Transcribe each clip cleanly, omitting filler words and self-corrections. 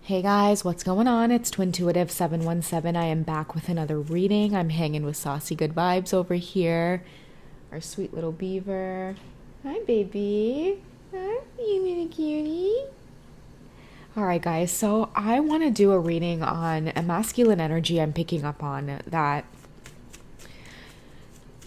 Hey guys, what's going on? It's Twintuitive 717. I am back with another reading. I'm hanging with Saucy Good Vibes over here. Our sweet little beaver. Hi, baby. Hi, you little cutie. Alright, guys, so I want to do a reading on a masculine energy I'm picking up on that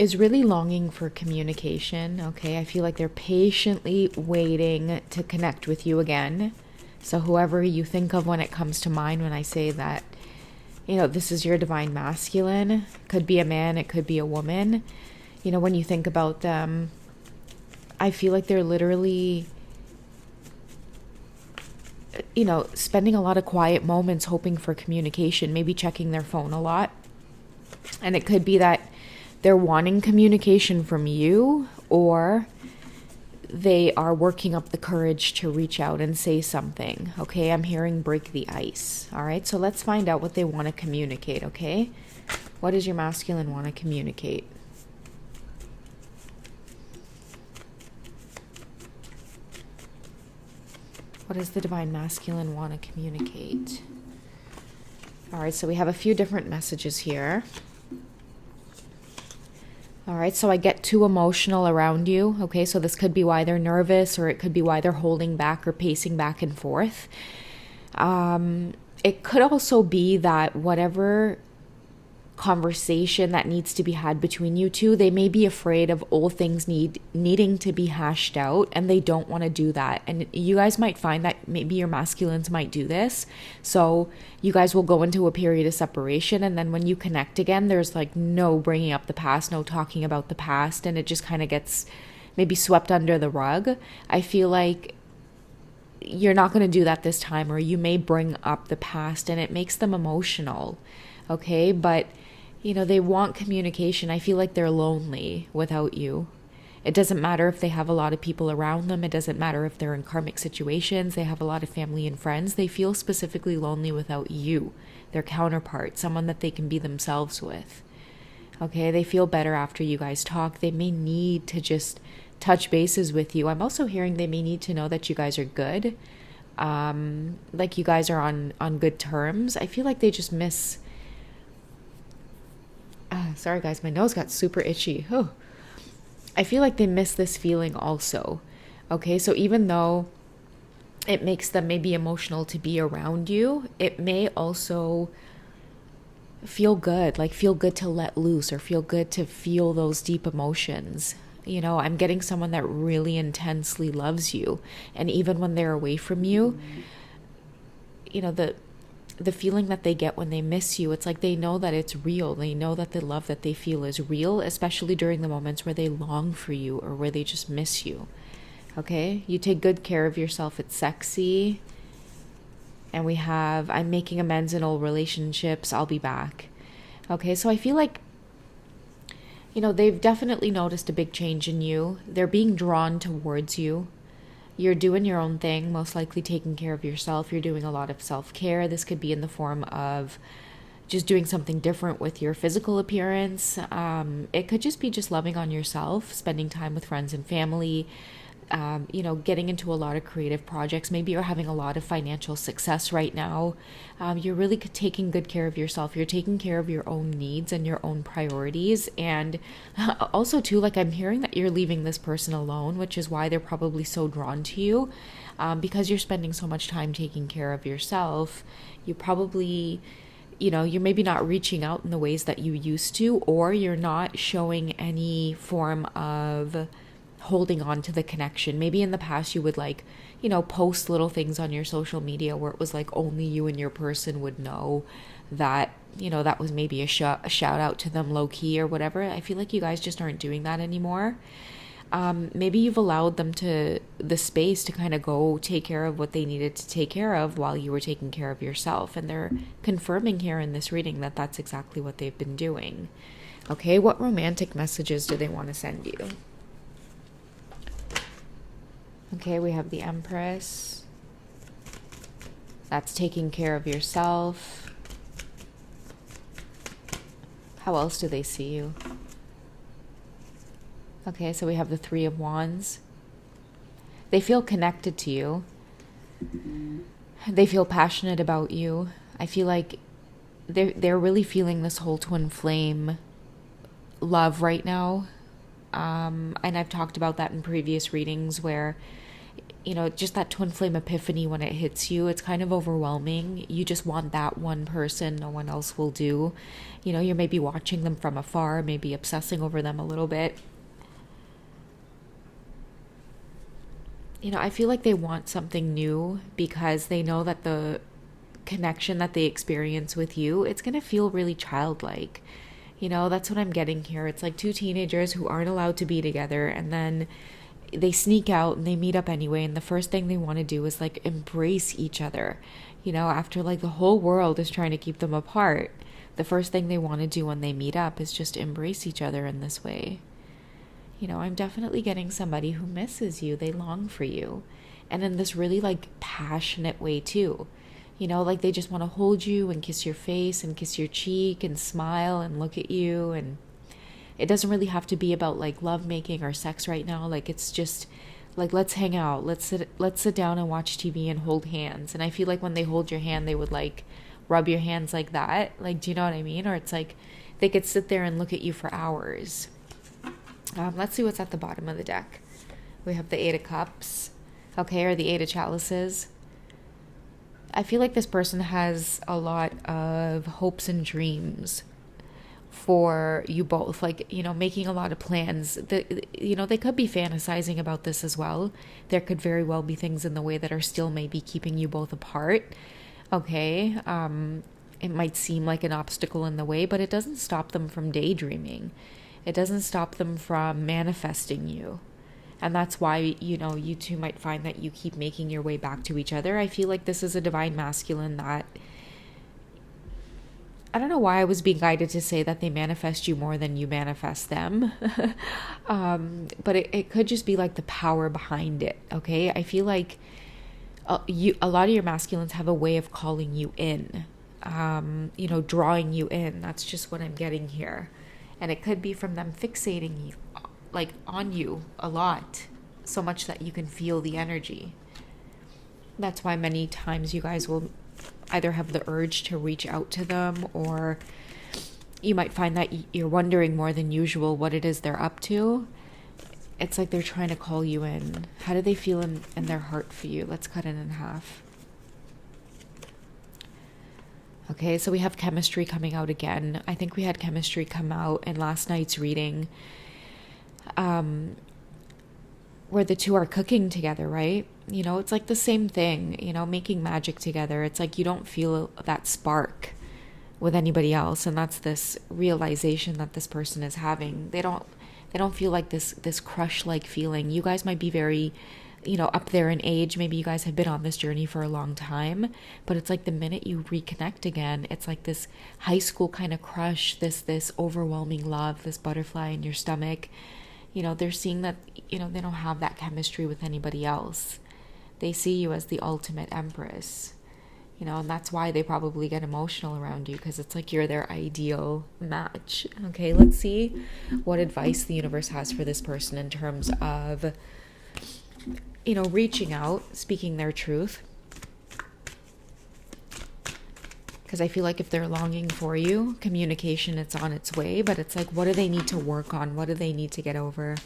is really longing for communication, okay? I feel like they're patiently waiting to connect with you again. So whoever you think of when it comes to mind when I say that, this is your divine masculine, could be a man, it could be a woman. When you think about them, I feel like they're literally, spending a lot of quiet moments hoping for communication, maybe checking their phone a lot. And it could be that they're wanting communication from you, or they are working up the courage to reach out and say something. Okay, I'm hearing break the ice. All right, so let's find out what they want to communicate, okay? What does your masculine want to communicate? What does the divine masculine want to communicate? All right, so we have a few different messages here. All right, so I get too emotional around you. Okay, so this could be why they're nervous, or it could be why they're holding back or pacing back and forth. It could also be that whatever conversation that needs to be had between you two, they may be afraid of old things needing to be hashed out, and they don't want to do that. And you guys might find that maybe your masculines might do this. So you guys will go into a period of separation, and then when you connect again, there's like no bringing up the past, no talking about the past, and it just kind of gets maybe swept under the rug. I feel like you're not going to do that this time, or you may bring up the past and it makes them emotional. Okay, but they want communication. I feel like they're lonely without you. It doesn't matter if they have a lot of people around them. It doesn't matter if they're in karmic situations. They have a lot of family and friends. They feel specifically lonely without you, their counterpart, someone that they can be themselves with. Okay, they feel better after you guys talk. They may need to just touch bases with you. I'm also hearing they may need to know that you guys are good. Like you guys are on good terms. I feel like they just miss... sorry guys, my nose got super itchy. Oh. I feel like they miss this feeling also. Okay, so even though it makes them maybe emotional to be around you, it may also feel good to let loose, or feel good to feel those deep emotions. I'm getting someone that really intensely loves you, and even when they're away from you, the feeling that they get when they miss you, it's like they know that it's real. They know that the love that they feel is real, especially during the moments where they long for you or where they just miss you. Okay? You take good care of yourself. It's sexy. And we have, I'm making amends in old relationships. I'll be back. Okay, so I feel like, they've definitely noticed a big change in you. They're being drawn towards you. You're doing your own thing, most likely taking care of yourself. You're doing a lot of self-care. This could be in the form of just doing something different with your physical appearance. It could just be just loving on yourself, spending time with friends and family, getting into a lot of creative projects. Maybe you're having a lot of financial success right now. You're really taking good care of yourself. You're taking care of your own needs and your own priorities. And also too, like I'm hearing that you're leaving this person alone, which is why they're probably so drawn to you, because you're spending so much time taking care of yourself. You probably, you're maybe not reaching out in the ways that you used to, or you're not showing any form of holding on to the connection. Maybe in the past you would post little things on your social media where it was like only you and your person would know that, that was maybe a shout out to them low key or whatever. I feel like you guys just aren't doing that anymore. Maybe you've allowed them the space to kind of go take care of what they needed to take care of while you were taking care of yourself. And they're confirming here in this reading that that's exactly what they've been doing. Okay, what romantic messages do they want to send you? Okay, we have the Empress. That's taking care of yourself. How else do they see you? Okay, so we have the Three of Wands. They feel connected to you. They feel passionate about you. I feel like they're really feeling this whole twin flame love right now. And I've talked about that in previous readings where, just that twin flame epiphany when it hits you, it's kind of overwhelming. You just want that one person, no one else will do. You're maybe watching them from afar, maybe obsessing over them a little bit. I feel like they want something new because they know that the connection that they experience with you, it's going to feel really childlike. That's what I'm getting here. It's like two teenagers who aren't allowed to be together, and then they sneak out and they meet up anyway. And the first thing they want to do is like embrace each other, after like the whole world is trying to keep them apart. The first thing they want to do when they meet up is just embrace each other in this way. I'm definitely getting somebody who misses you. They long for you. And in this really like passionate way too. Like they just want to hold you and kiss your face and kiss your cheek and smile and look at you. And it doesn't really have to be about like love making or sex right now. Like it's just like, let's hang out. Let's sit down and watch TV and hold hands. And I feel like when they hold your hand, they would like rub your hands like that. Like, do you know what I mean? Or it's like they could sit there and look at you for hours. Let's see what's at the bottom of the deck. We have the Eight of Cups, okay, or the Eight of Chalices. I feel like this person has a lot of hopes and dreams for you both, like, making a lot of plans. They could be fantasizing about this as well. There could very well be things in the way that are still maybe keeping you both apart, okay? It might seem like an obstacle in the way, but it doesn't stop them from daydreaming. It doesn't stop them from manifesting you. And that's why, you two might find that you keep making your way back to each other. I feel like this is a divine masculine that, I don't know why I was being guided to say that they manifest you more than you manifest them. But it could just be like the power behind it, okay? I feel like a lot of your masculines have a way of calling you in, drawing you in. That's just what I'm getting here. And it could be from them fixating you, like on you a lot, so much that you can feel the energy. That's why many times you guys will either have the urge to reach out to them, or you might find that you're wondering more than usual what it is they're up to. It's like they're trying to call you in. How do they feel in their heart for you? Let's cut it in half. Okay, so we have chemistry coming out again. I think we had chemistry come out in last night's reading, where the two are cooking together, right? It's like the same thing, making magic together. It's like you don't feel that spark with anybody else, and that's this realization that this person is having. They don't feel like this crush-like feeling. You guys might be very up there in age. Maybe you guys have been on this journey for a long time, but it's like the minute you reconnect again, it's like this high school kind of crush, this overwhelming love, this butterfly in your stomach. They're seeing that, they don't have that chemistry with anybody else. They see you as the ultimate empress, and that's why they probably get emotional around you, because it's like you're their ideal match. Okay, let's see what advice the universe has for this person in terms of reaching out, speaking their truth. Because I feel like if they're longing for you, communication, it's on its way. But it's like, what do they need to work on? What do they need to get over?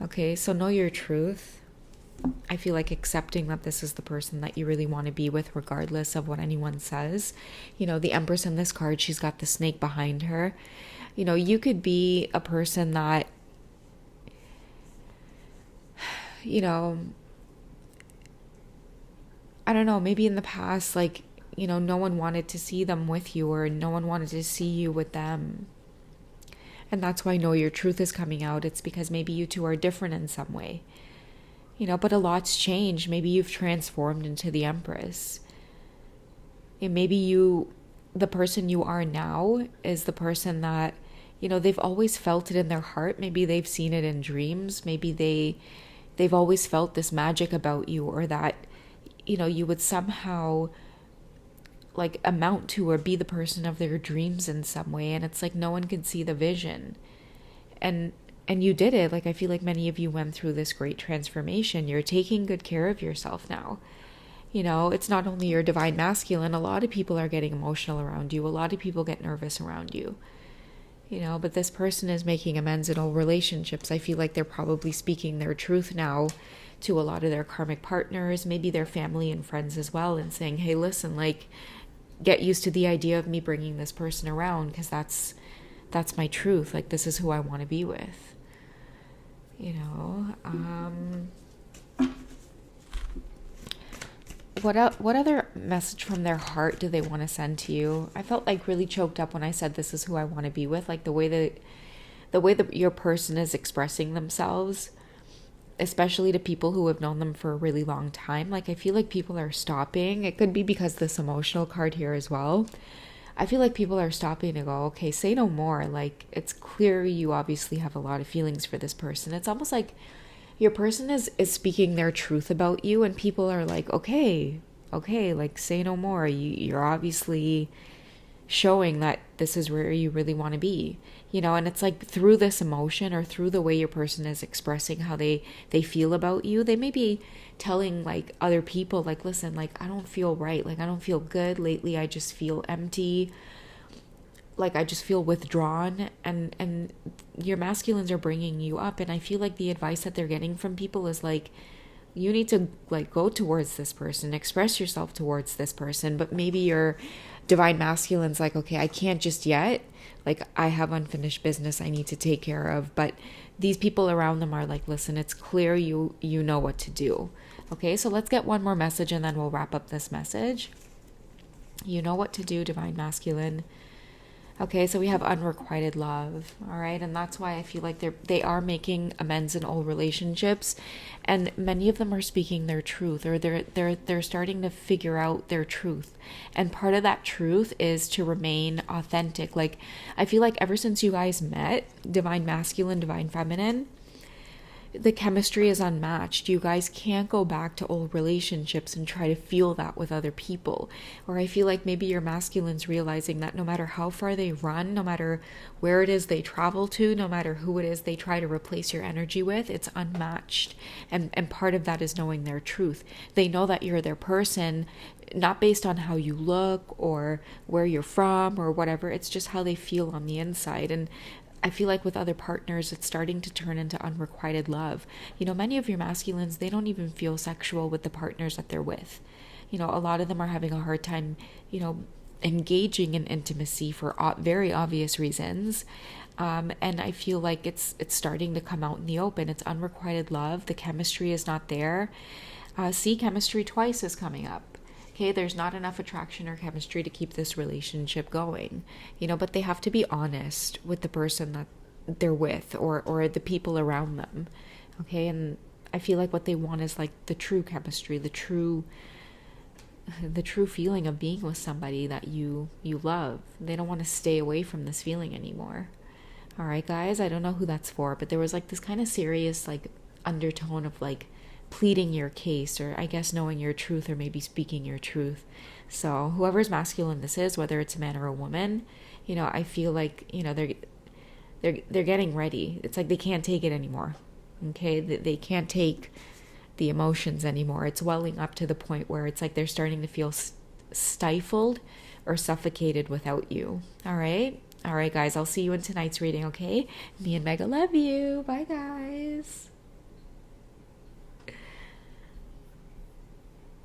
Okay, so know your truth. I feel like accepting that this is the person that you really want to be with, regardless of what anyone says. The Empress in this card, she's got the snake behind her. You could be a person that, I don't know, maybe in the past, like, no one wanted to see them with you, or no one wanted to see you with them. And that's why Know Your Truth is coming out. It's because maybe you two are different in some way. But a lot's changed. Maybe you've transformed into the Empress. And maybe the person you are now is the person that, they've always felt it in their heart. Maybe they've seen it in dreams. Maybe they've always felt this magic about you, or that, you would somehow like amount to or be the person of their dreams in some way. And it's like no one could see the vision. And you did it. Like, I feel like many of you went through this great transformation. You're taking good care of yourself now. You know, it's not only your divine masculine, a lot of people are getting emotional around you. A lot of people get nervous around you. You know, but this person is making amends in all relationships. I feel like they're probably speaking their truth now to a lot of their karmic partners, maybe their family and friends as well, and saying, hey, listen, like, get used to the idea of me bringing this person around, because that's my truth. Like, this is who I want to be with. You know, what other message from their heart do they want to send to you? I felt like really choked up when I said this is who I want to be with. Like the way that your person is expressing themselves, especially to people who have known them for a really long time. Like, I feel like people are stopping. It could be because this emotional card here as well. I feel like people are stopping to go, okay, say no more. Like, it's clear you obviously have a lot of feelings for this person. It's almost like your person is speaking their truth about you, and people are like, okay, like, say no more. You're obviously showing that this is where you really want to be, you know. And it's like through this emotion, or through the way your person is expressing how they feel about you, they may be telling like other people, like, listen, like, I don't feel right, like, I don't feel good lately, I just feel empty, like, I just feel withdrawn. And your masculines are bringing you up, and I feel like the advice that they're getting from people is like, you need to like go towards this person, express yourself towards this person. But maybe your divine masculine's like, okay, I can't just yet, like, I have unfinished business I need to take care of. But these people around them are like, listen, it's clear you know what to do. Okay, so let's get one more message and then we'll wrap up this message. You know what to do, divine masculine. Okay, so we have unrequited love, all right? And that's why I feel like they are making amends in all relationships, and many of them are speaking their truth, or they're starting to figure out their truth. And part of that truth is to remain authentic. Like, I feel like ever since you guys met, divine masculine, divine feminine, the chemistry is unmatched. You guys can't go back to old relationships and try to feel that with other people. Or I feel like maybe your masculine's realizing that no matter how far they run, no matter where it is they travel to, no matter who it is they try to replace your energy with, it's unmatched. And part of that is knowing their truth. They know that you're their person, not based on how you look or where you're from or whatever. It's just how they feel on the inside. And I feel like with other partners, it's starting to turn into unrequited love. You know, many of your masculines, they don't even feel sexual with the partners that they're with. You know, a lot of them are having a hard time, you know, engaging in intimacy for very obvious reasons. And I feel like it's starting to come out in the open. It's unrequited love. The chemistry is not there. See, chemistry twice is coming up. Okay, there's not enough attraction or chemistry to keep this relationship going, you know, but they have to be honest with the person that they're with, or the people around them. Okay, and I feel like what they want is like the true chemistry, the true feeling of being with somebody that you love. They don't want to stay away from this feeling anymore. All right, guys, I don't know who that's for, but there was like this kind of serious like undertone of like pleading your case, or I guess knowing your truth, or maybe speaking your truth. So whoever's masculine this is, whether it's a man or a woman, you know, I feel like, you know, they're getting ready. It's like they can't take it anymore. Okay, they can't take the emotions anymore. It's welling up to the point where it's like they're starting to feel stifled or suffocated without you. All right, guys, I'll see you in tonight's reading. Okay, me and Mega love you. Bye, guys.